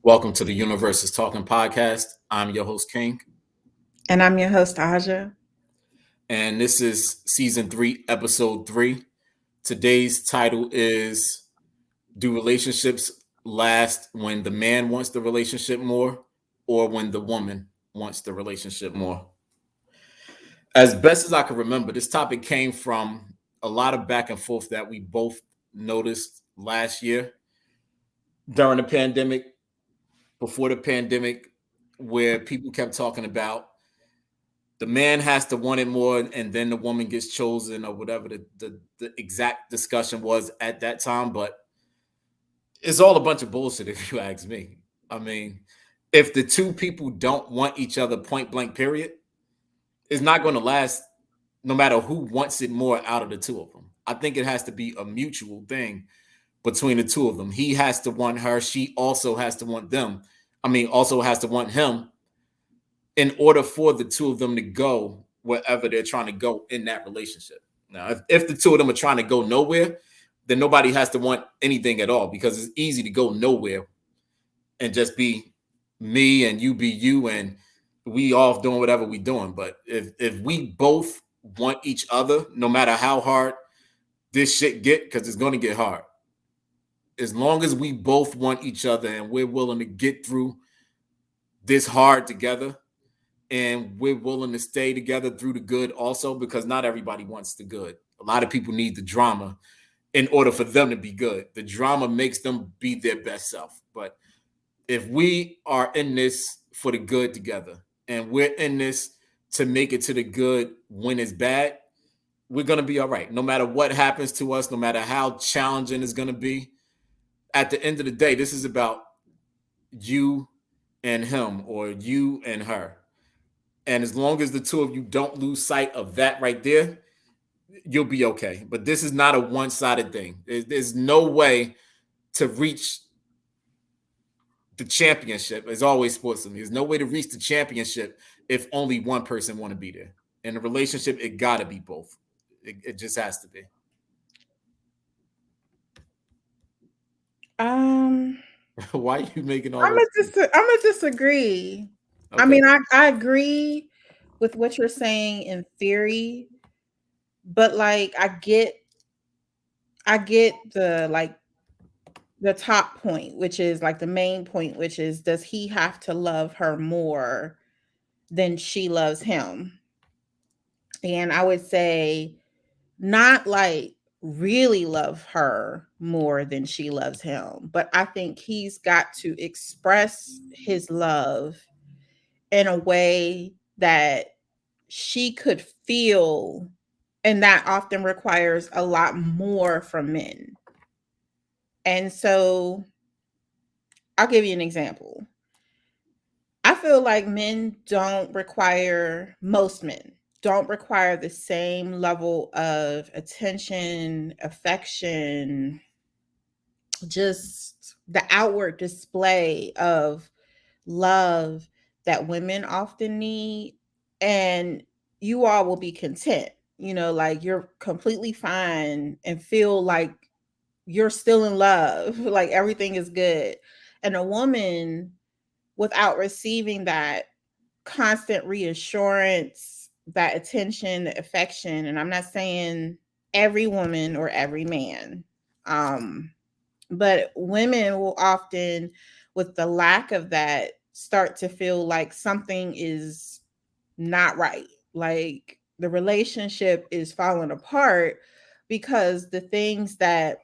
Welcome to the Universe is Talking podcast. I'm your host, King, And I'm your host, Aja. and this is season 3, episode 3. Today's title is Do relationships last when the man wants the relationship more or when the woman wants the relationship more? As best as I can remember, this topic came from a lot of back and forth that we both noticed last year during the pandemic, before the pandemic, where people kept talking about the man has to want it more and then the woman gets chosen or whatever the exact discussion was at that time. But it's all a bunch of bullshit if you ask me. I mean, if the two people don't want each other point blank period, it's not going to last no matter who wants it more out of the two of them. I think it has to be a mutual thing between the two of them. He has to want her, she also has to want them. Also has to want him in order for the two of them to go wherever they're trying to go in that relationship. Now, if the two of them are trying to go nowhere, then nobody has to want anything at all because it's easy to go nowhere and just be me and you be you and we off doing whatever we doing. But if we both want each other, no matter how hard this shit get, because it's going to get hard. As long as we both want each other and we're willing to get through this hard together, and we're willing to stay together through the good also, because not everybody wants the good. A lot of people need the drama in order for them to be good. The drama makes them be their best self. But if we are in this for the good together and we're in this to make it to the good when it's bad, we're going to be all right. No matter what happens to us, no matter how challenging it's going to be, at the end of the day, this is about you and him or you and her. And as long as the two of you don't lose sight of that right there, you'll be okay. But this is not a one sided thing. There's no way to reach the championship. It's always sports to me. There's no way to reach the championship if only one person want to be there. In a relationship, it got to be both. It just has to be. Um, Why are you making all those? I'm gonna disagree. I Okay. mean, I agree with what you're saying in theory, but like I get the top point, which is like the main point, which is does he have to love her more than she loves him? And I would say not like really love her more than she loves him, but I think he's got to express his love in a way that she could feel, and that often requires a lot more from men. And so I'll give you an example. I feel like most men don't require the same level of attention, affection, just the outward display of love that women often need. And you all will be content, like you're completely fine and feel like you're still in love, like everything is good. And a woman, without receiving that constant reassurance, that attention, the affection, and I'm not saying every woman or every man, um, but women will often, with the lack of that, start to feel like something is not right. Like the relationship is falling apart because the things that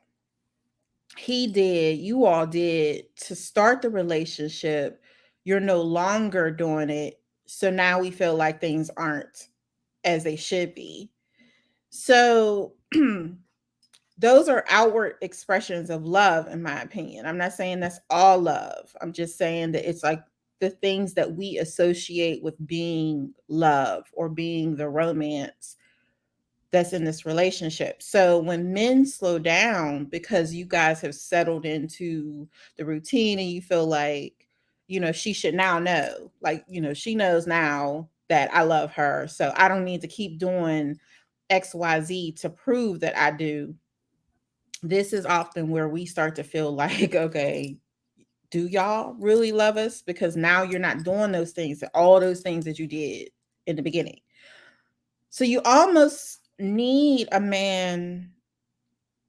he did, you all did to start the relationship, you're no longer doing it. So now we feel like things aren't as they should be. So those are outward expressions of love, in my opinion. I'm not saying that's all love. I'm just saying that it's like the things that we associate with being love or being the romance that's in this relationship. So when men slow down because you guys have settled into the routine and you feel like, she should now know, like, she knows now that I love her. So I don't need to keep doing XYZ to prove that I do. This is often where we start to feel like, okay, do y'all really love us? Because now you're not doing those things, all those things that you did in the beginning. So you almost need a man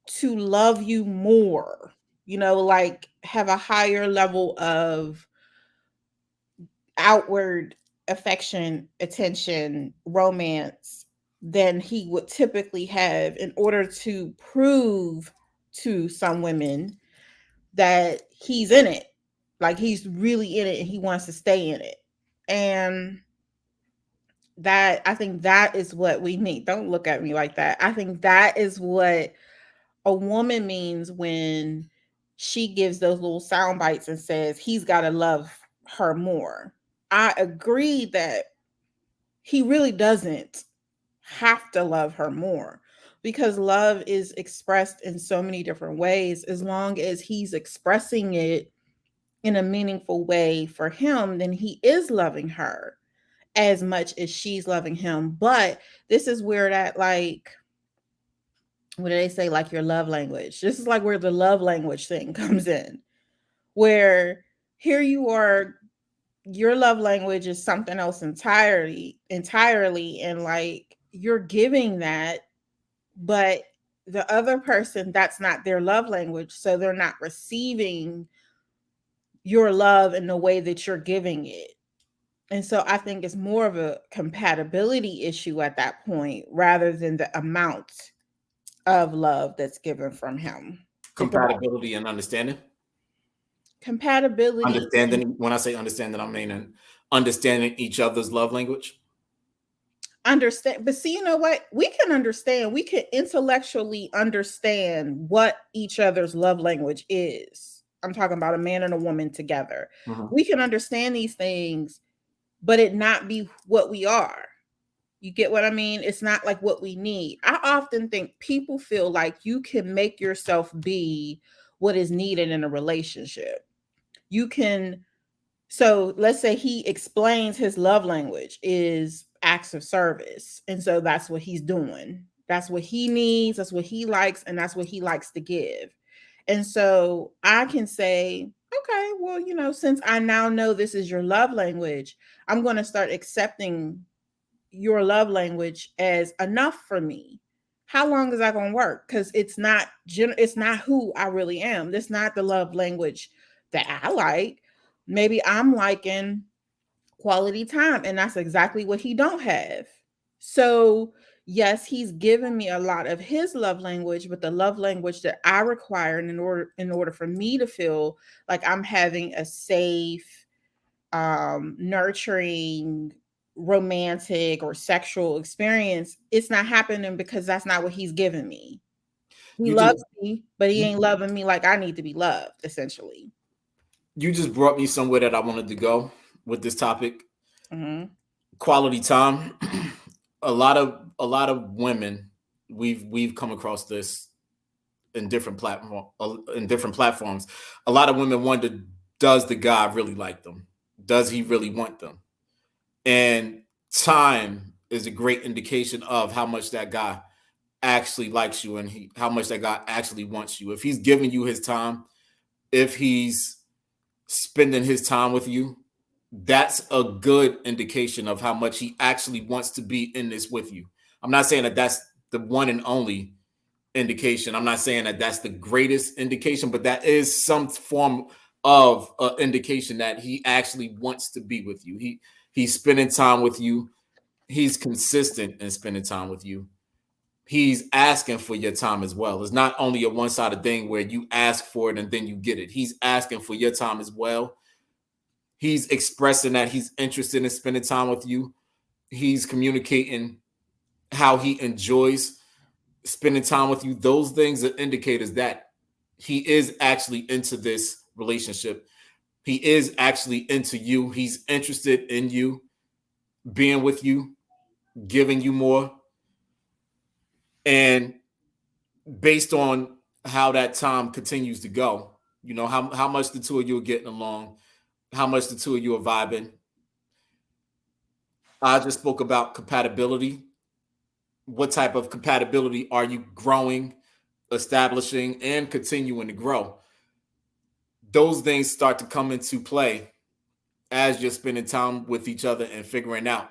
to love you more, like have a higher level of outward affection, attention, romance than he would typically have in order to prove to some women that he's in it. Like he's really in it and he wants to stay in it. And that, I think that is what we need. Don't look at me like that. I think that is what a woman means when she gives those little sound bites and says he's got to love her more. I agree that he really doesn't have to love her more, because love is expressed in so many different ways. As long as he's expressing it in a meaningful way for him, then he is loving her as much as she's loving him. But this is where that, like, what do they say, like your love language? This is like where the love language thing comes in, where here you are, your love language is something else entirely, and like you're giving that, but the other person, that's not their love language, so they're not receiving your love in the way that you're giving it. And so I think it's more of a compatibility issue at that point rather than the amount of love that's given from him. Compatibility and understanding. Compatibility. Understanding. When I say understanding, I mean understanding each other's love language. Understand, but see, you know what? We can understand, we can intellectually understand what each other's love language is. I'm talking about a man and a woman together. We can understand these things, but it not be what we are. You get what I mean? It's not like what we need. I often think people feel like you can make yourself be what is needed in a relationship. You can, so let's say he explains his love language is acts of service. And so that's what he's doing. That's what he needs, that's what he likes, and that's what he likes to give. And so I can say, okay, well, since I now know this is your love language, I'm going to start accepting your love language as enough for me. How long is that going to work? Because it's not who I really am. That's not the love language that I like. Maybe I'm liking quality time, and that's exactly what he don't have. So yes, he's given me a lot of his love language, but the love language that I require in order for me to feel like I'm having a safe, nurturing, romantic or sexual experience, it's not happening because that's not what he's giving me. He loves me, but he ain't loving me like I need to be loved, essentially. You just brought me somewhere that I wanted to go with this topic. Mm-hmm. Quality time. a lot of women, we've come across this in different platforms. A lot of women wonder, does the guy really like them? Does he really want them? And time is a great indication of how much that guy actually likes you and how much that guy actually wants you. If he's giving you his time, if he's spending his time with you, that's a good indication of how much he actually wants to be in this with you. I'm not saying that that's the one and only indication. I'm not saying that that's the greatest indication, but that is some form of indication that he actually wants to be with you. He's spending time with you. He's consistent in spending time with you. He's asking for your time as well. It's not only a one-sided thing where you ask for it and then you get it. He's asking for your time as well. He's expressing that he's interested in spending time with you. He's communicating how he enjoys spending time with you. Those things are indicators that he is actually into this relationship. He is actually into you. He's interested in you, being with you, giving you more. And based on how that time continues to go, how much the two of you are getting along, how much the two of you are vibing. I just spoke about compatibility. What type of compatibility are you growing, establishing, and continuing to grow? those things start to come into play as you're spending time with each other and figuring out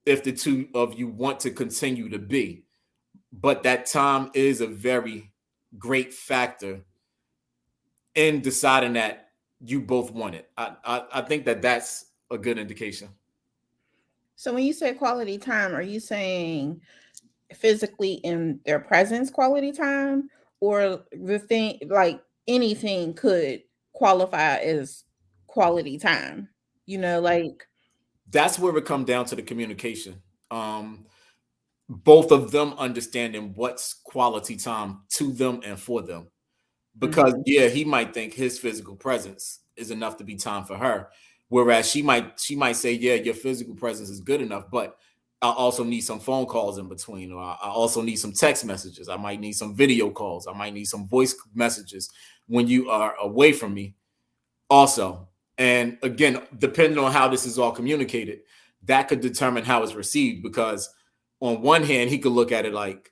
if the two of you want to continue to be. But that time is a very great factor in deciding that you both want it. I think that that's a good indication. So when you say quality time, are you saying physically in their presence quality time, or the thing like anything could qualify as quality time? You know, like That's where it comes down to the communication. Um, Both of them understanding what's quality time to them and for them. Because mhm. yeah, he might think his physical presence is enough to be time for her, whereas she might say, yeah, your physical presence is good enough, but I also need some phone calls in between, or I also need some text messages. I might need some video calls. I might need some voice messages when you are away from me also. And again, depending on how this is all communicated, that could determine how it's received. Because on one hand, he could look at it like,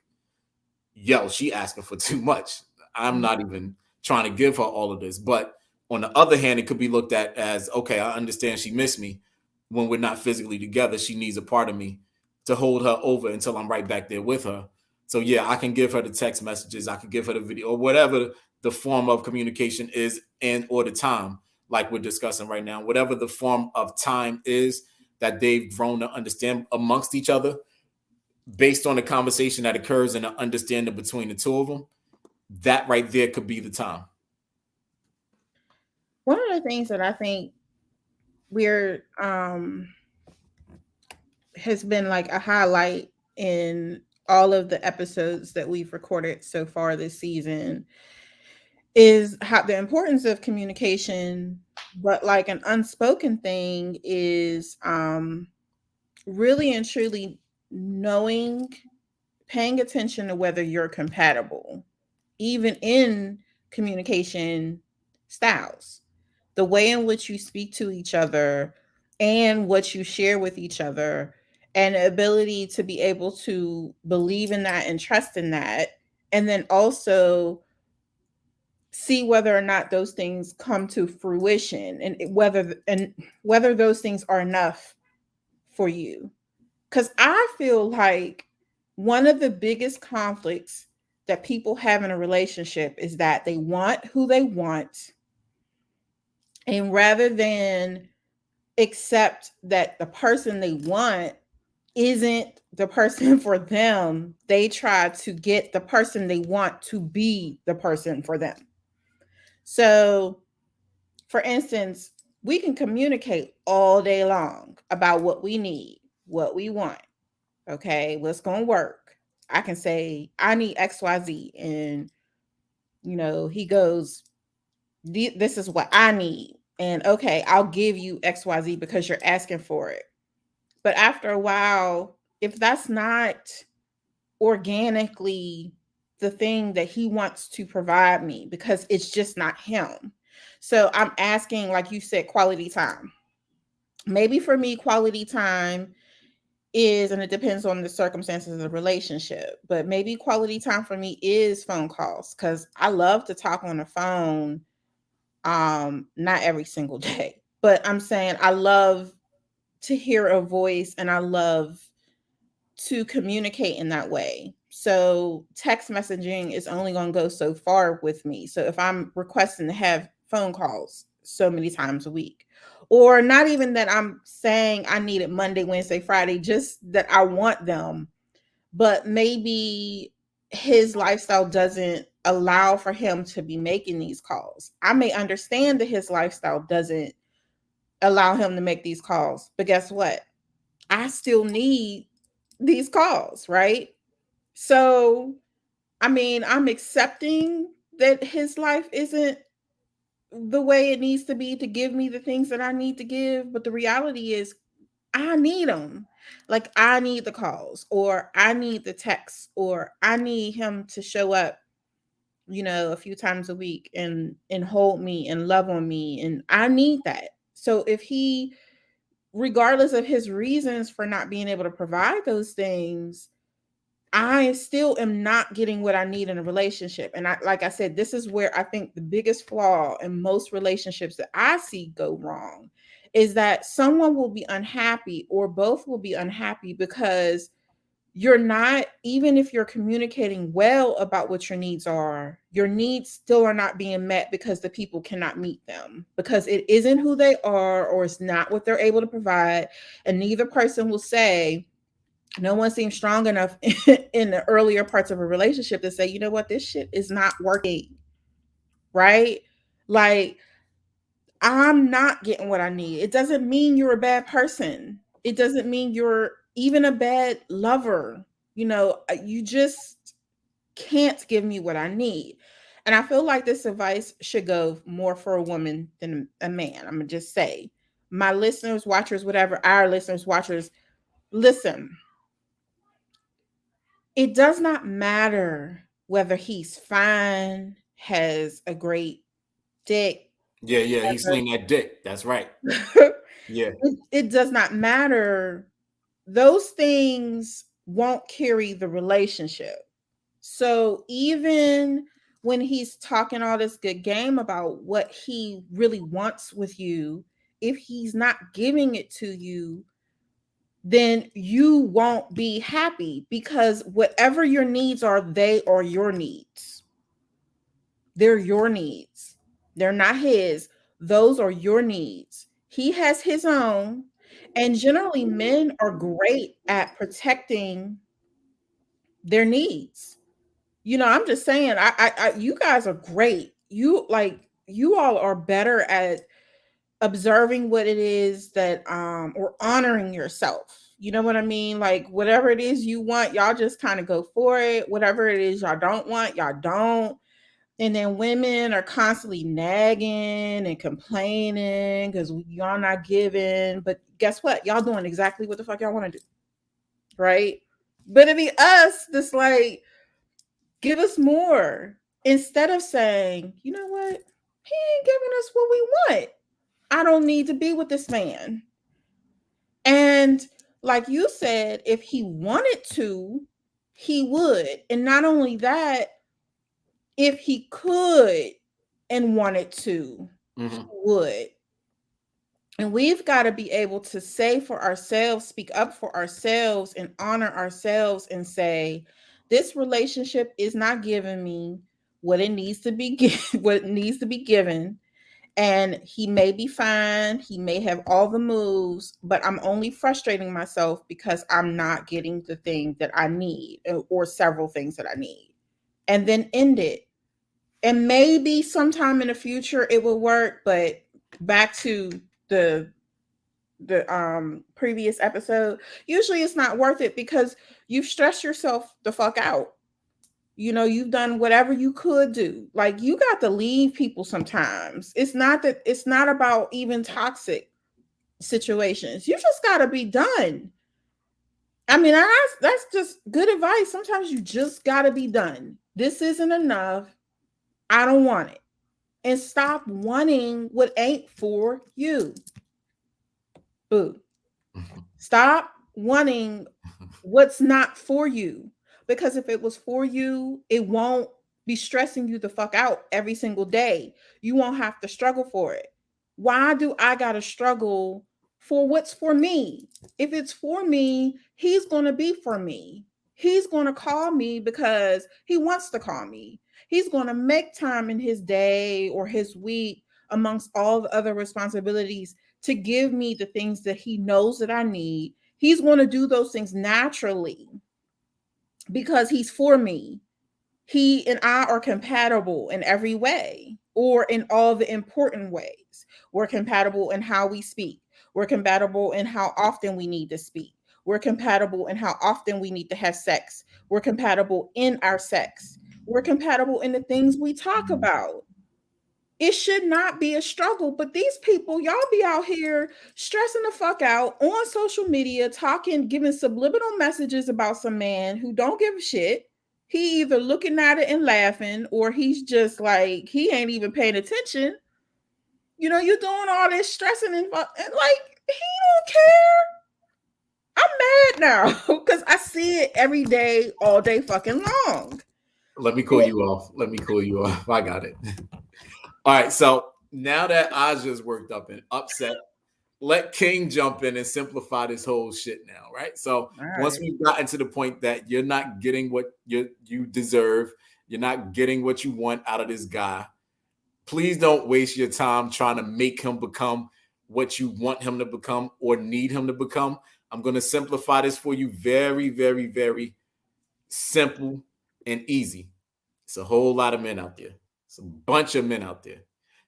yo, she asking for too much. I'm not even trying to give her all of this. But on the other hand, it could be looked at as, okay, I understand she missed me when we're not physically together. She needs a part of me to hold her over until I'm right back there with her. So yeah, I can give her the text messages, I can give her the video, or whatever the form of communication is, and or the time, like we're discussing right now, whatever the form of time is that they've grown to understand amongst each other based on the conversation that occurs and the understanding between the two of them, that right there could be the time. One of the things that I think we're has been like a highlight in all of the episodes that we've recorded so far this season is how the importance of communication, but like an unspoken thing is really and truly knowing, paying attention to whether you're compatible, even in communication styles, the way in which you speak to each other and what you share with each other, and the ability to be able to believe in that and trust in that. And then also see whether or not those things come to fruition, and whether those things are enough for you. Because I feel like one of the biggest conflicts that people have in a relationship is that they want who they want, and rather than accept that the person they want isn't the person for them, they try to get the person they want to be the person for them. So, for instance, we can communicate all day long about what we need, what we want. Okay, what's going to work? I can say, I need XYZ. And, he goes, this is what I need. And okay, I'll give you XYZ because you're asking for it. But after a while, if that's not organically the thing that he wants to provide me, because it's just not him. So I'm asking, like you said, quality time. Maybe for me, quality time is, and it depends on the circumstances of the relationship, but maybe quality time for me is phone calls, because I love to talk on the phone. Not every single day, but I'm saying I love to hear a voice and I love to communicate in that way. So text messaging is only going to go so far with me. So if I'm requesting to have phone calls so many times a week, or not even that I'm saying I need it Monday, Wednesday, Friday, just that I want them, but maybe his lifestyle doesn't allow for him to be making these calls. I may understand that his lifestyle doesn't allow him to make these calls, but guess what? I still need these calls, right? So, I mean, I'm accepting that his life isn't the way it needs to be to give me the things that I need to give, but the reality is I need them. Like I need the calls, or I need the texts, or I need him to show up, a few times a week and hold me and love on me, and I need that. So if he, regardless of his reasons for not being able to provide those things, I still am not getting what I need in a relationship. And like I said, this is where I think the biggest flaw in most relationships that I see go wrong is that someone will be unhappy or both will be unhappy because you're not, even if you're communicating well about what your needs are, your needs still are not being met because the people cannot meet them, because it isn't who they are or it's not what they're able to provide. And neither person will say, no one seems strong enough in the earlier parts of a relationship to say, you know what, this shit is not working, right? Like, I'm not getting what I need. It doesn't mean you're a bad person. It doesn't mean you're even a bad lover. You just can't give me what I need. And I feel like this advice should go more for a woman than a man. I'm going to just say, my listeners, watchers, whatever, our listeners, watchers, listen. It does not matter whether he's fine, has a great dick, Yeah, he's slinging that dick. That's right. Yeah. it does not matter. Those things won't carry the relationship. So even when he's talking all this good game about what he really wants with you, if he's not giving it to you, then you won't be happy, because whatever your needs are, they are your needs. They're your needs. They're not his. Those are your needs. He has his own. And generally, men are great at protecting their needs. I'm just saying, you guys are great. You all are better at observing what it is that or honoring yourself. You know what I mean? Like, whatever it is you want, y'all just kind of go for it. Whatever it is y'all don't want, y'all don't. And then women are constantly nagging and complaining because y'all not giving. But guess what? Y'all doing exactly what the fuck y'all want to do. Right? But it be us that's like, give us more. Instead of saying, you know what? He ain't giving us what we want. I don't need to be with this man. And like you said, if he wanted to, he would. And not only that, if he could and wanted to, he would. And we've got to be able to say for ourselves, speak up for ourselves, and honor ourselves and say, this relationship is not giving me what it needs to be what needs to be given. And he may be fine, he may have all the moves, but I'm only frustrating myself because I'm not getting the thing that I need, or several things that I need. And then end it. And maybe sometime in the future it will work, but back to the previous episode, usually it's not worth it because you've stressed yourself the fuck out. You've done whatever you could do. Like, you got to leave people sometimes. It's not about even toxic situations. You just got to be done. I mean, that's just good advice. Sometimes you just got to be done. This isn't enough. I don't want it. And stop wanting what ain't for you. Boo. Stop wanting what's not for you. Because if it was for you, it won't be stressing you the fuck out every single day. You won't have to struggle for it. Why do I got to struggle for what's for me? If it's for me, he's going to be for me. He's going to call me because he wants to call me. He's going to make time in his day or his week, amongst all the other responsibilities, to give me the things that he knows that I need. He's going to do those things naturally because he's for me. He and I are compatible in every way, or in all the important ways. We're compatible in how we speak. We're compatible in how often we need to speak. We're compatible in how often we need to have sex. We're compatible in our sex. We're compatible in the things we talk about. It should not be a struggle, but these people, y'all be out here stressing the fuck out on social media, talking, giving subliminal messages about some man who don't give a shit. He either looking at it and laughing, or he's just like, he ain't even paying attention. You're doing all this stressing and like, he don't care. I'm mad now because I see it every day, all day fucking long. Let me cool you off. Let me cool you off. I got it. All right. So now that Aja's worked up and upset, let King jump in and simplify this whole shit now, right? So All once right. we've gotten to the point that you're not getting what you deserve, you're not getting what you want out of this guy, please don't waste your time trying to make him become what you want him to become or need him to become. I'm going to simplify this for you very, very, very simple and easy. It's a whole lot of men out there. It's a bunch of men out there.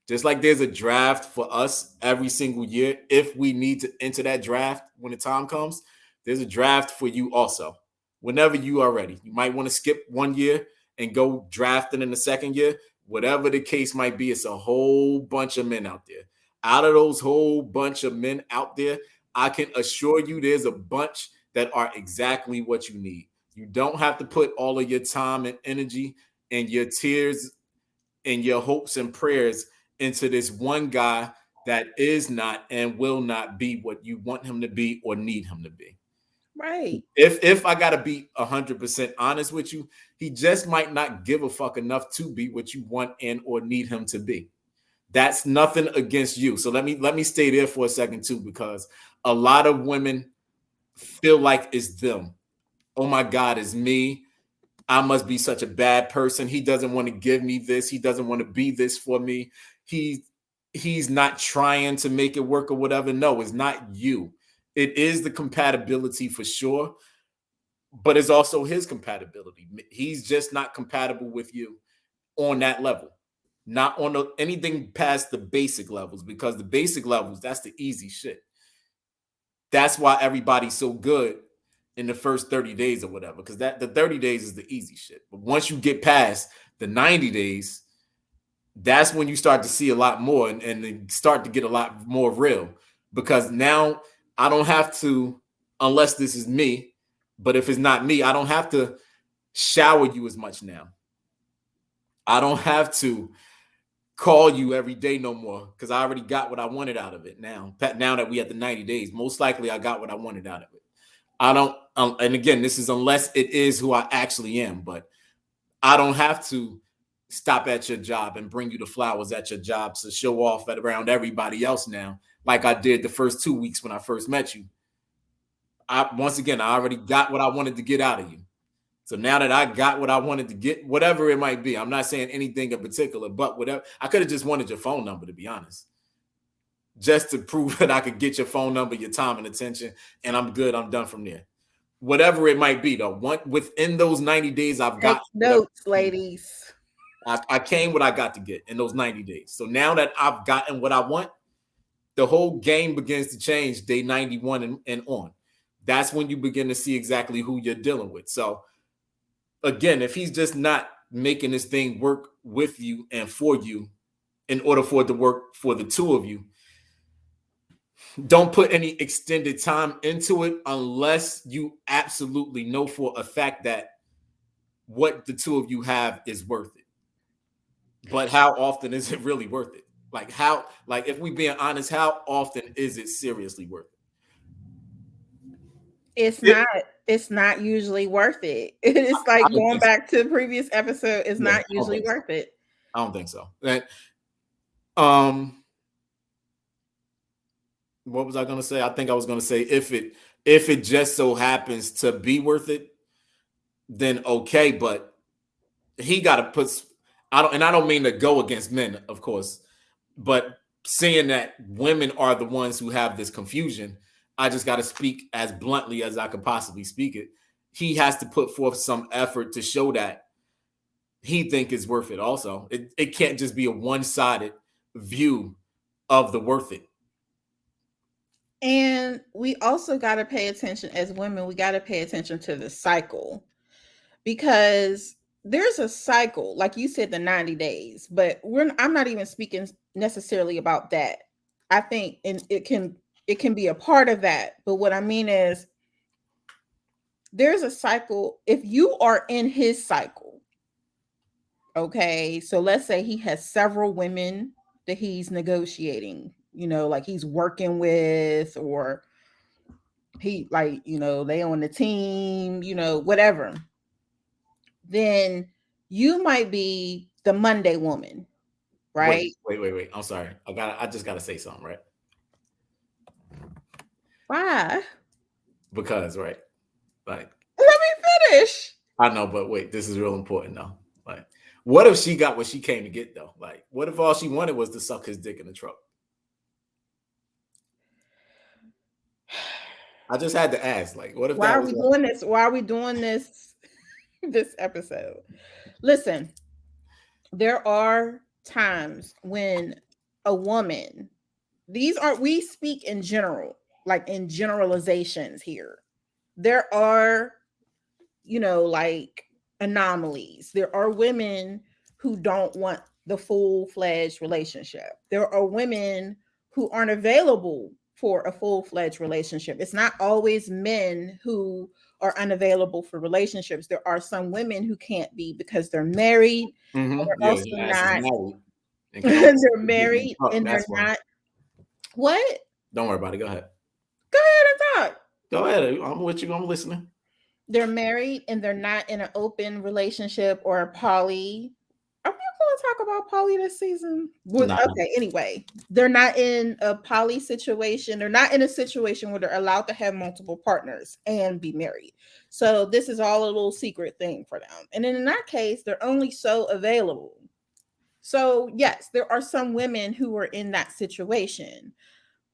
Just like there's a draft for us every single year, if we need to enter that draft when the time comes, there's a draft for you also. Whenever you are ready, you might want to skip 1 year and go drafting in the second year. Whatever the case might be, it's a whole bunch of men out there. Out of those whole bunch of men out there, I can assure you there's a bunch that are exactly what you need. You don't have to put all of your time and energy and your tears and your hopes and prayers into this one guy that is not and will not be what you want him to be or need him to be. Right. If I gotta be 100% honest with you, he just might not give a fuck enough to be what you want and or need him to be. That's nothing against you. So let me stay there for a second too, because a lot of women feel like it's them. Oh my God, it's me. I must be such a bad person. He doesn't want to give me this. He doesn't want to be this for me. He he's not trying to make it work or whatever. No, it's not you. It is the compatibility for sure, but it's also his compatibility. He's just not compatible with you on that level. Not on anything past the basic levels, because the basic levels, that's the easy shit. That's why everybody's so good in the first 30 days or whatever, because that the 30 days is the easy shit. But once you get past the 90 days, that's when you start to see a lot more and they start to get a lot more real. Because now I don't have to, unless this is me, but if it's not me, I don't have to shower you as much now. I don't have to call you every day no more because I already got what I wanted out of it now. Now that we at the 90 days, most likely I got what I wanted out of it. I don't, and again, this is unless it is who I actually am, but I don't have to stop at your job and bring you the flowers at your job to show off at around everybody else now, like I did the first 2 weeks when I first met you. Once again, I already got what I wanted to get out of you. So now that I got what I wanted to get, whatever it might be, I'm not saying anything in particular, but whatever, I could have just wanted your phone number, to be honest, just to prove that I could get your phone number, your time and attention, and I'm good. I'm done from there. Whatever it might be, though, within those 90 days, I've Take got notes, ladies. I came what I got to get in those 90 days. So now that I've gotten what I want, the whole game begins to change day 91 and on. That's when you begin to see exactly who you're dealing with. So again, if he's just not making this thing work with you and for you in order for it to work for the two of you, don't put any extended time into it unless you absolutely know for a fact that what the two of you have is worth it. But how often is it really worth it? Like if we being honest, how often is it seriously worth It's it? not usually worth it. It's like I don't going think so. back to the previous episode, it's Yeah, not usually worth it. I don't think so. Um, what was I gonna say? I think I was gonna say if it just so happens to be worth it, then okay. But he got to put. I don't mean to go against men, of course, but seeing that women are the ones who have this confusion, I just got to speak as bluntly as I could possibly speak it. He has to put forth some effort to show that he think is worth it. Also, it can't just be a one-sided view of the worth it. And we also got to pay attention as women, we got to pay attention to the cycle, because there's a cycle, like you said, the 90 days, but I'm not even speaking necessarily about that. I think and it can be a part of that, but what I mean is there's a cycle. If you are in his cycle, okay, so let's say he has several women that he's negotiating, like he's working with, or he like, they on the team, whatever, then you might be the Monday woman, right? Wait. I'm sorry. I just gotta say something, right? Why? Because right, like Let me finish. I know, but wait, this is real important though. Like, what if she got what she came to get though? Like, what if all she wanted was to suck his dick in the truck? I just had to ask, like, what if Why that are was we like, doing this? Why are we doing this this episode? Listen, there are times when a woman, we speak in general, like in generalizations here. There are, like anomalies. There are women who don't want the full-fledged relationship. There are women who aren't available for a full-fledged relationship. It's not always men who are unavailable for relationships. There are some women who can't be because they're married. And they're yeah, also your ass is not married and can only suck they're his dick in the married truck. and they're That's why. not what? Don't worry about it. Go ahead. Go ahead and talk. Go ahead. I'm with you. I'm listening. They're married and they're not in an open relationship or a poly. Are we going to talk about poly this season? Nah. Okay, anyway, they're not in a poly situation. They're not in a situation where they're allowed to have multiple partners and be married. So this is all a little secret thing for them. And then in that case, they're only so available. So yes, there are some women who are in that situation,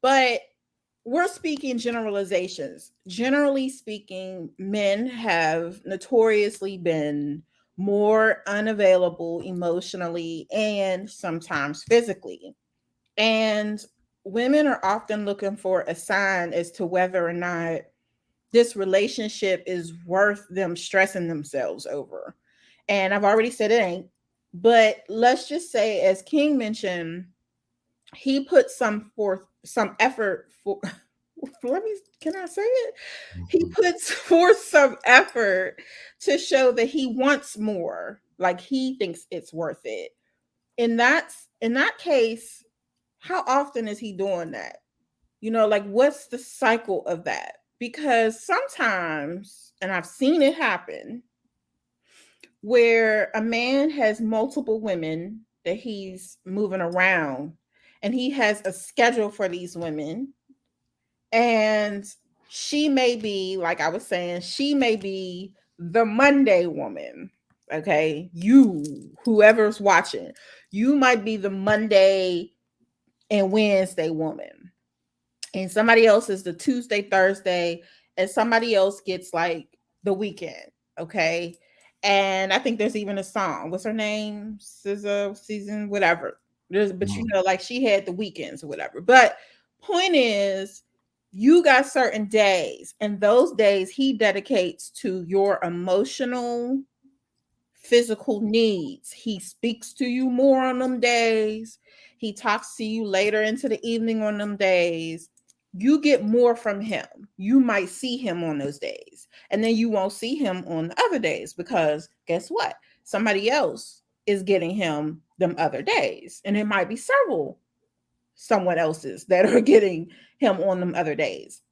but we're speaking generalizations. Generally speaking, men have notoriously been more unavailable emotionally and sometimes physically. And women are often looking for a sign as to whether or not this relationship is worth them stressing themselves over. And I've already said it ain't, but let's just say, as King mentioned, he put some effort for can I say it? He puts forth some effort to show that he wants more, like he thinks it's worth it. And that's in that case, how often is he doing that? Like what's the cycle of that? Because sometimes, and I've seen it happen, where a man has multiple women that he's moving around and he has a schedule for these women, and she may be, like I was saying, she may be the Monday woman. Okay, whoever's watching, you might be the Monday and Wednesday woman, and somebody else is the Tuesday, Thursday, and somebody else gets like the weekend. Okay. And I think there's even a song. What's her name? SZA, season, whatever. But like she had the weekends or whatever. But point is, you got certain days, and those days he dedicates to your emotional, physical needs. He speaks to you more on them days. He talks to you later into the evening on them days. You get more from him. You might see him on those days, and then you won't see him on the other days because guess what? Somebody else is getting him them other days, and it might be several someone else's that are getting him on them other days.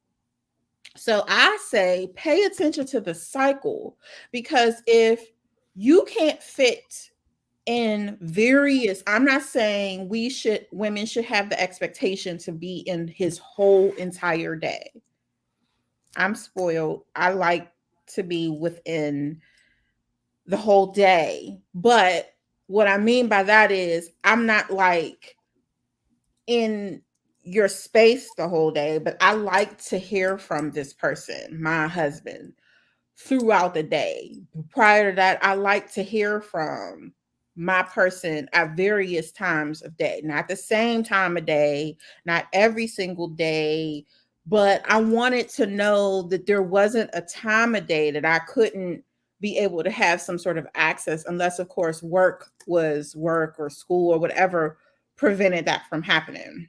So I say pay attention to the cycle, because if you can't fit in various, I'm not saying women should have the expectation to be in his whole entire day. I'm spoiled. I like to be within the whole day. But what I mean by that is I'm not like in your space the whole day, but I like to hear from this person, my husband, throughout the day. Prior to that, I like to hear from my person at various times of day, not the same time of day, not every single day, but I wanted to know that there wasn't a time of day that I couldn't be able to have some sort of access, unless, of course, work was work or school or whatever prevented that from happening.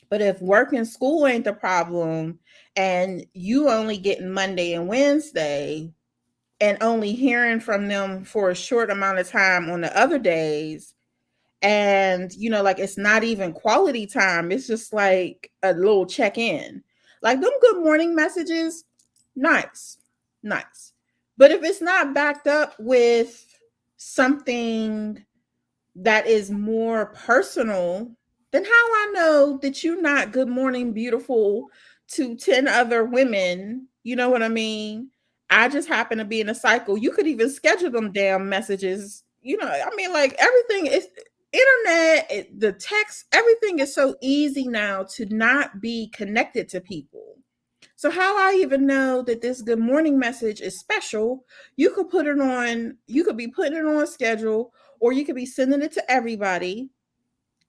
But if work and school ain't the problem and you only getting Monday and Wednesday and only hearing from them for a short amount of time on the other days, and like it's not even quality time, it's just like a little check in. Like them good morning messages, nice, nice. But if it's not backed up with something that is more personal, then how I know that you're not good morning beautiful to 10 other women? You know what I mean? I just happen to be in a cycle. You could even schedule them damn messages. You know, I mean, like everything is internet, the text, everything is so easy now to not be connected to people. So how I even know that this good morning message is special? You could put it on, you could be putting it on a schedule, or you could be sending it to everybody,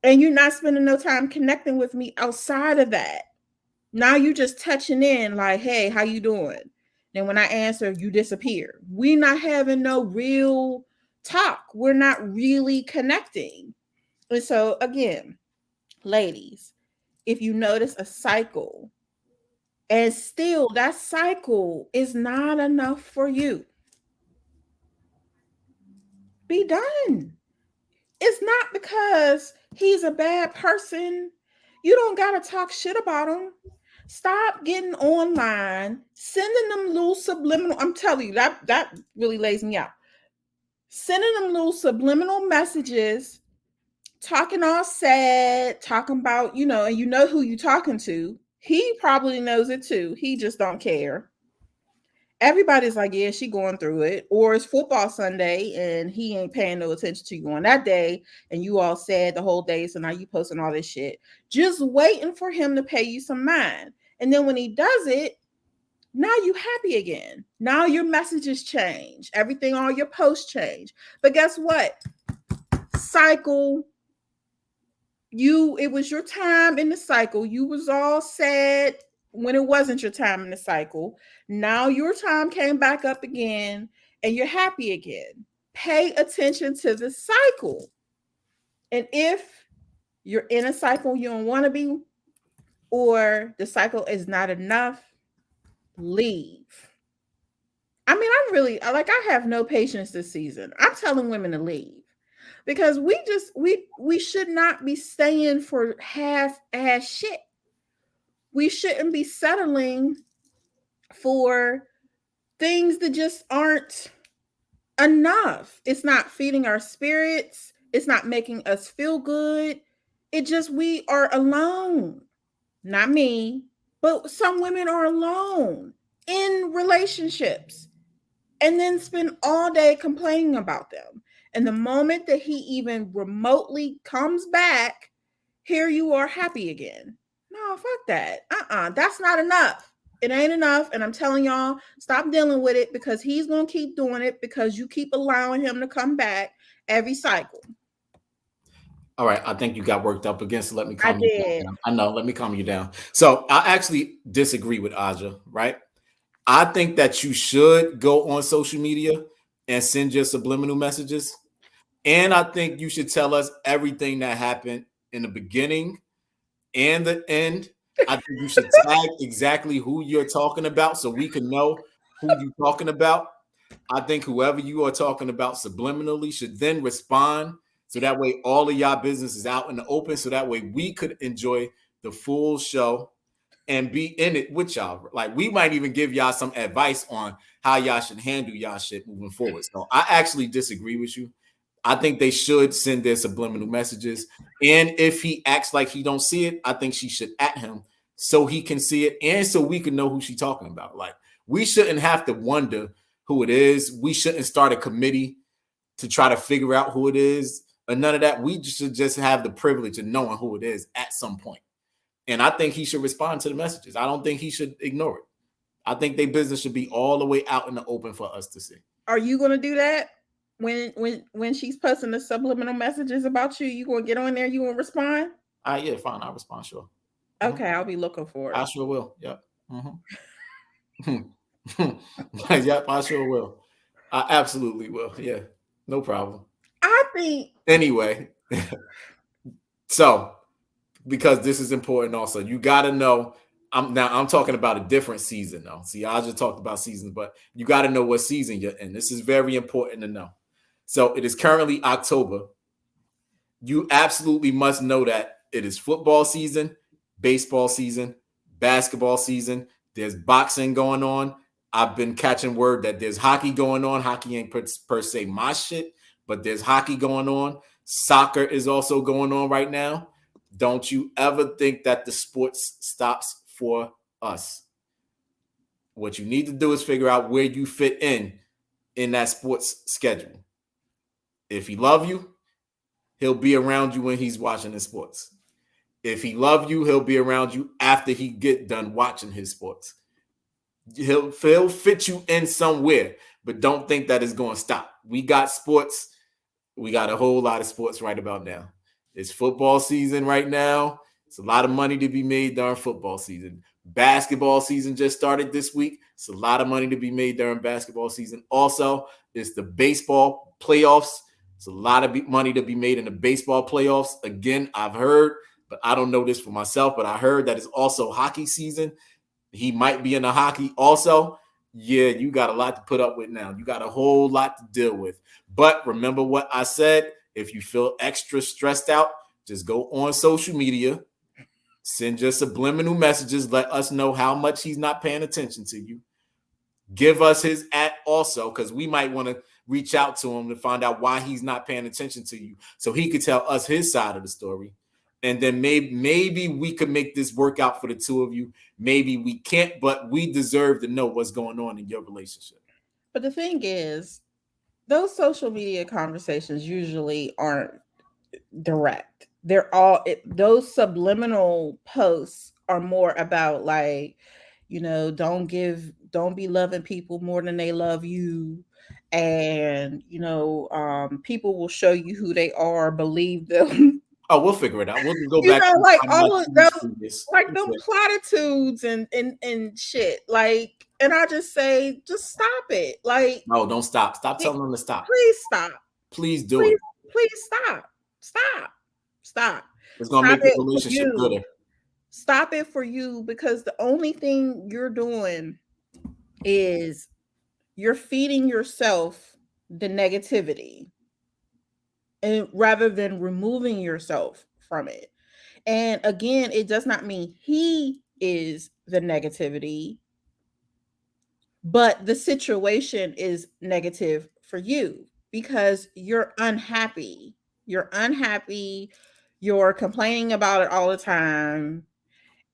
and you're not spending no time connecting with me outside of that. Now you just touching in like, hey, how you doing? Then when I answer, you disappear. We not having no real talk. We're not really connecting. And so again, ladies, if you notice a cycle and still that cycle is not enough for you, be done. It's not because he's a bad person. You don't got to talk shit about him. Stop getting online, sending them little subliminal. I'm telling you, that really lays me out. Sending them little subliminal messages, talking all sad, talking about, and you know who you talking to. He probably knows it too. He just don't care. Everybody's like, yeah, she going through it. Or it's football Sunday and he ain't paying no attention to you on that day, and you all sad the whole day, so now you posting all this shit, just waiting for him to pay you some mind. And then when he does it, now you happy again. Now your messages change. Everything, all your posts change. But guess what? Cycle. It was your time in the cycle. You was all sad when it wasn't your time in the cycle. Now your time came back up again and you're happy again. Pay attention to the cycle. And if you're in a cycle you don't want to be, or the cycle is not enough, leave. I mean, I have no patience this season. I'm telling women to leave because we should not be staying for half-ass shit. We shouldn't be settling for things that just aren't enough. It's not feeding our spirits. It's not making us feel good. We are alone. Not me, but some women are alone in relationships and then spend all day complaining about them. And the moment that he even remotely comes back, here you are happy again. No, fuck that. That's not enough. It ain't enough. And I'm telling y'all, stop dealing with it because he's going to keep doing it because you keep allowing him to come back every cycle. All right, I think you got worked up again, so let me calm I you did. down. I know, let me calm you down. So I actually disagree with Aja, right? I think that you should go on social media and send your subliminal messages. And I think you should tell us everything that happened in the beginning and the end. I think you should tag exactly who you're talking about so we can know who you're talking about. I think whoever you are talking about subliminally should then respond so that way all of y'all business is out in the open so that way we could enjoy the full show and be in it with y'all. Like we might even give y'all some advice on how y'all should handle y'all shit moving forward. So I actually disagree with you. I think they should send their subliminal messages. And if he acts like he don't see it, I think she should at him so he can see it and so we can know who she's talking about. Like we shouldn't have to wonder who it is. We shouldn't start a committee to try to figure out who it is or none of that. We should just have the privilege of knowing who it is at some point. And I think he should respond to the messages. I don't think he should ignore it. I think their business should be all the way out in the open for us to see. Are you going to do that? When she's posting the subliminal messages about you, you gonna get on there, you gonna respond? Yeah, fine. I'll respond, sure. Okay, I'll be looking for it. I sure will. Yep. Yep, I sure will. I absolutely will. Yeah, no problem. I think anyway. So, because this is important also, you got to know. I'm talking about a different season though. See, I just talked about seasons, but you got to know what season you're in. This is very important to know. So it is currently October. You absolutely must know that it is football season, baseball season, basketball season. There's boxing going on. I've been catching word that there's hockey going on. Hockey ain't per se my shit, but there's hockey going on. Soccer is also going on right now. Don't you ever think that the sports stops for us. What you need to do is figure out where you fit in that sports schedule. If he love you, he'll be around you when he's watching his sports. If he love you, he'll be around you after he get done watching his sports. He'll fit you in somewhere, but don't think that it's going to stop. We got sports. We got a whole lot of sports right about now. It's football season right now. It's a lot of money to be made during football season. Basketball season just started this week. It's a lot of money to be made during basketball season. Also, it's the baseball playoffs. It's a lot of money to be made in the baseball playoffs. Again, I've heard, but I don't know this for myself, but I heard that it's also hockey season. He might be in the hockey also. Yeah, you got a lot to put up with now. You got a whole lot to deal with. But remember what I said. If you feel extra stressed out, just go on social media, send your subliminal messages, let us know how much he's not paying attention to you. Give us his @ also, because we might want to reach out to him to find out why he's not paying attention to you so he could tell us his side of the story. And then maybe we could make this work out for the two of you. Maybe we can't, but we deserve to know what's going on in your relationship. But the thing is, those social media conversations usually aren't direct. They're all those subliminal posts are more about like, don't be loving people more than they love you. And people will show you who they are, believe them. Oh, we'll figure it out. We'll just go back. Like all of those, like them platitudes and shit. Like, and I just say, just stop it. Like, no, don't stop. Stop telling them to stop. Please stop. Please do it. Please stop. Stop. It's gonna make the relationship gooder. Stop it for you, because the only thing you're doing is you're feeding yourself the negativity, and rather than removing yourself from it. And again, it does not mean he is the negativity, but the situation is negative for you because you're unhappy. You're complaining about it all the time.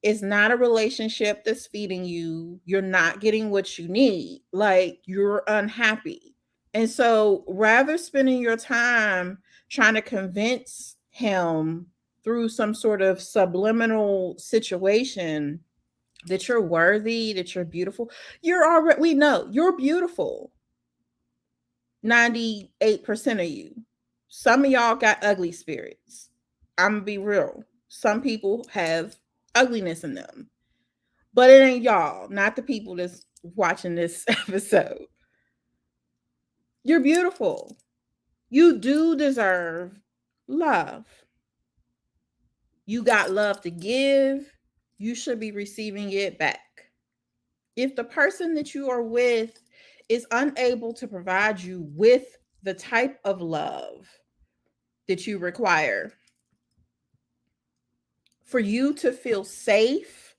It's not a relationship that's feeding you. You're not getting what you need. Like, you're unhappy. And so rather spending your time trying to convince him through some sort of subliminal situation that you're worthy, that you're beautiful, we know you're beautiful. 98% of you. Some of y'all got ugly spirits. I'm gonna be real. Some people have ugliness in them, but it ain't y'all, not the people that's watching this episode. You're beautiful. You do deserve love. You got love to give. You should be receiving it back. If the person that you are with is unable to provide you with the type of love that you require for you to feel safe,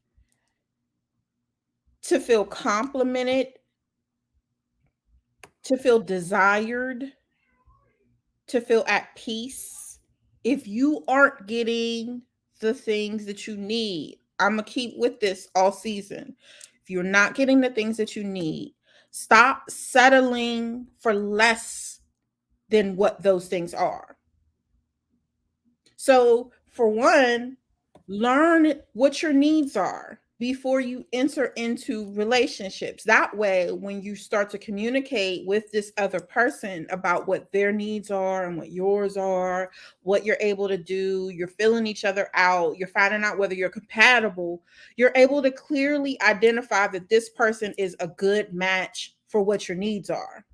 to feel complimented, to feel desired, to feel at peace, if you aren't getting the things that you need, I'm going to keep with this all season. If you're not getting the things that you need, stop settling for less than what those things are. So, for one, learn what your needs are before you enter into relationships. That way, when you start to communicate with this other person about what their needs are and what yours are, what you're able to do, you're filling each other out, you're finding out whether you're compatible, you're able to clearly identify that this person is a good match for what your needs are.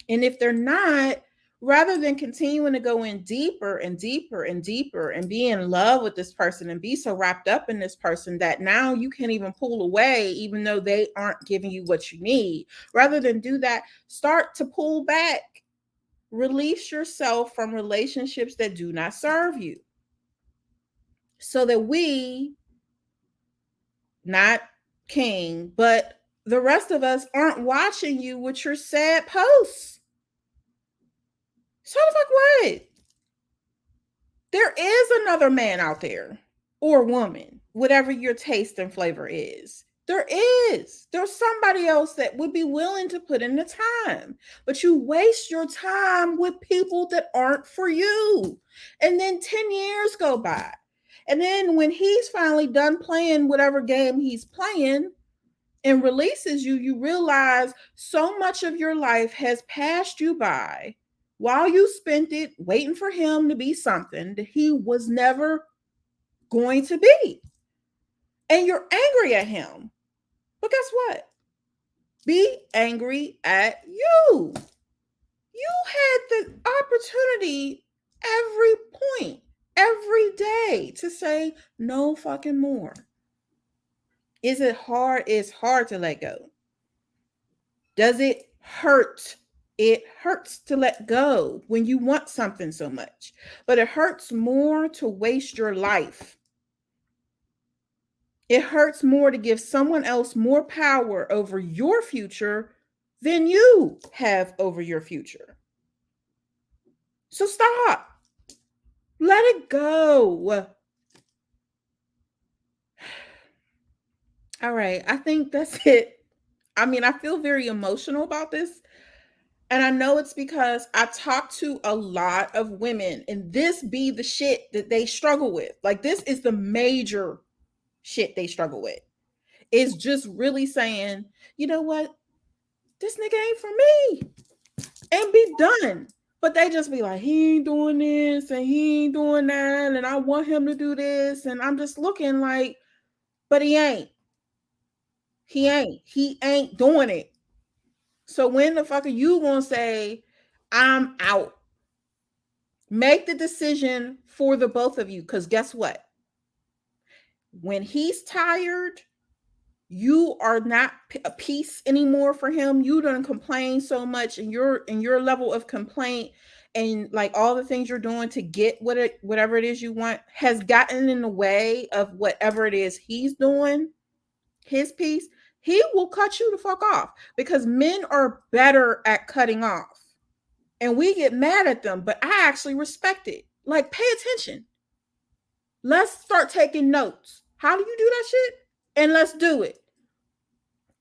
And if they're not, rather than continuing to go in deeper and deeper and deeper and be in love with this person and be so wrapped up in this person that now you can't even pull away, even though they aren't giving you what you need. Rather than do that, start to pull back. Release yourself from relationships that do not serve you, so that we not King, but the rest of us aren't watching you with your sad posts. So the fuck what? There is another man out there or woman, whatever your taste and flavor is. There is. There's somebody else that would be willing to put in the time, but you waste your time with people that aren't for you. And then 10 years go by. And then when he's finally done playing whatever game he's playing and releases you, you realize so much of your life has passed you by while you spent it waiting for him to be something that he was never going to be. And you're angry at him. But guess what? Be angry at you. You had the opportunity every point, every day to say no fucking more. Is it hard? It's hard to let go. Does it hurt? It hurts to let go when you want something so much, but it hurts more to waste your life. It hurts more to give someone else more power over your future than you have over your future. So stop. Let it go. All right. I think that's it. I mean, I feel very emotional about this. And I know it's because I talk to a lot of women, and this be the shit that they struggle with. Like, this is the major shit they struggle with. Is just really saying, you know what? This nigga ain't for me. And be done. But they just be like, he ain't doing this and he ain't doing that. And I want him to do this. And I'm just looking like, but he ain't. He ain't. He ain't doing it. So when the fuck are you gonna say, I'm out? Make the decision for the both of you. Because guess what? When he's tired, you are not a piece anymore for him. You don't complain so much, and your level of complaint and like all the things you're doing to get whatever it is you want has gotten in the way of whatever it is he's doing, his piece. He will cut you the fuck off because men are better at cutting off. And we get mad at them, but I actually respect it. Like, pay attention. Let's start taking notes. How do you do that shit? And let's do it.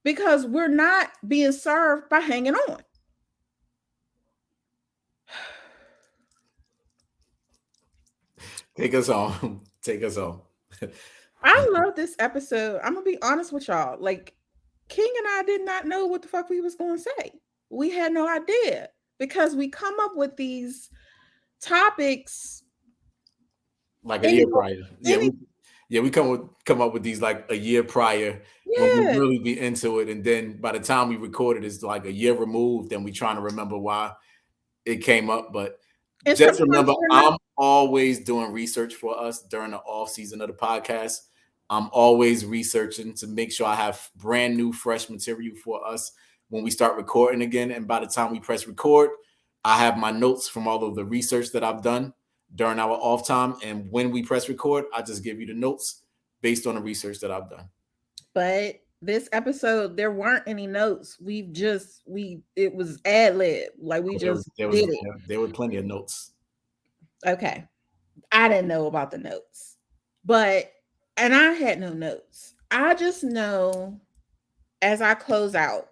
Because we're not being served by hanging on. Take us home. Take us home. I love this episode. I'm going to be honest with y'all. Like, King and I did not know what the fuck we was going to say. We had no idea because we come up with these topics like a year prior. We come up with these like a year prior when we really be into it, and then by the time we record it, it's like a year removed, and we trying to remember why it came up. But and just remember, I'm always doing research for us during the off season of the podcast. I'm always researching to make sure I have brand new, fresh material for us when we start recording again. And by the time we press record, I have my notes from all of the research that I've done during our off time. And when we press record, I just give you the notes based on the research that I've done. But this episode, there weren't any notes. It was ad lib. Like we did it. There were plenty of notes. Okay. I didn't know about the notes, and I had no notes. I just know as I close out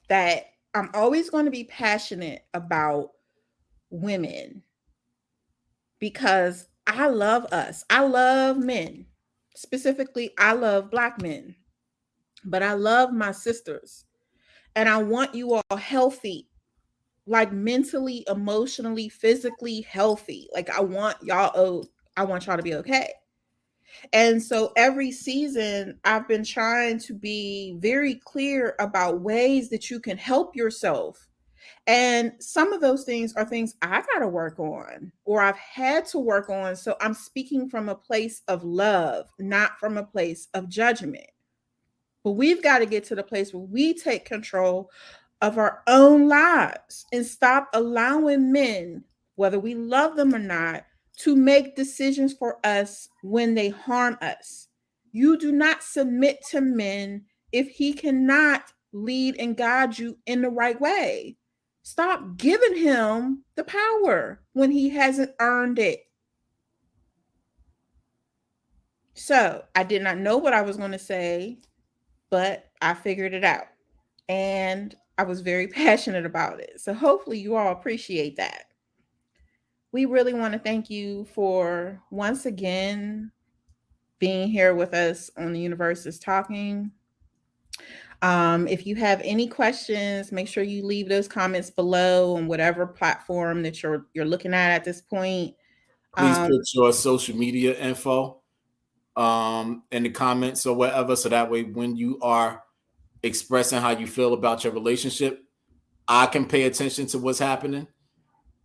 that I'm always going to be passionate about women because I love us. I love men. Specifically, I love Black men. But I love my sisters. And I want you all healthy, like mentally, emotionally, physically healthy. Like I want y'all to be okay. And so every season, I've been trying to be very clear about ways that you can help yourself. And some of those things are things I got to work on or I've had to work on. So I'm speaking from a place of love, not from a place of judgment. But we've got to get to the place where we take control of our own lives and stop allowing men, whether we love them or not, to make decisions for us when they harm us. You do not submit to men if he cannot lead and guide you in the right way. Stop giving him the power when he hasn't earned it. So I did not know what I was going to say, but I figured it out. And I was very passionate about it. So hopefully you all appreciate that. We really want to thank you for once again being here with us on The Universe is Talking. If you have any questions, make sure you leave those comments below on whatever platform that you're looking at this point. Please put your social media info in the comments or whatever, so that way when you are expressing how you feel about your relationship, I can pay attention to what's happening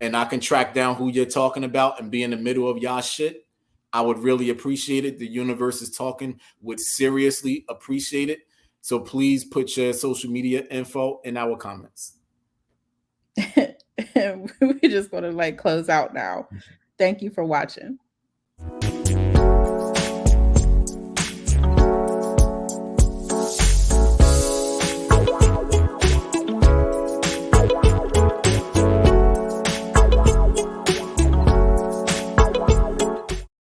and I can track down who you're talking about and be in the middle of y'all shit. I would really appreciate it. The Universe is Talking would seriously appreciate it. So please put your social media info in our comments. We're just going to close out now. Thank you for watching.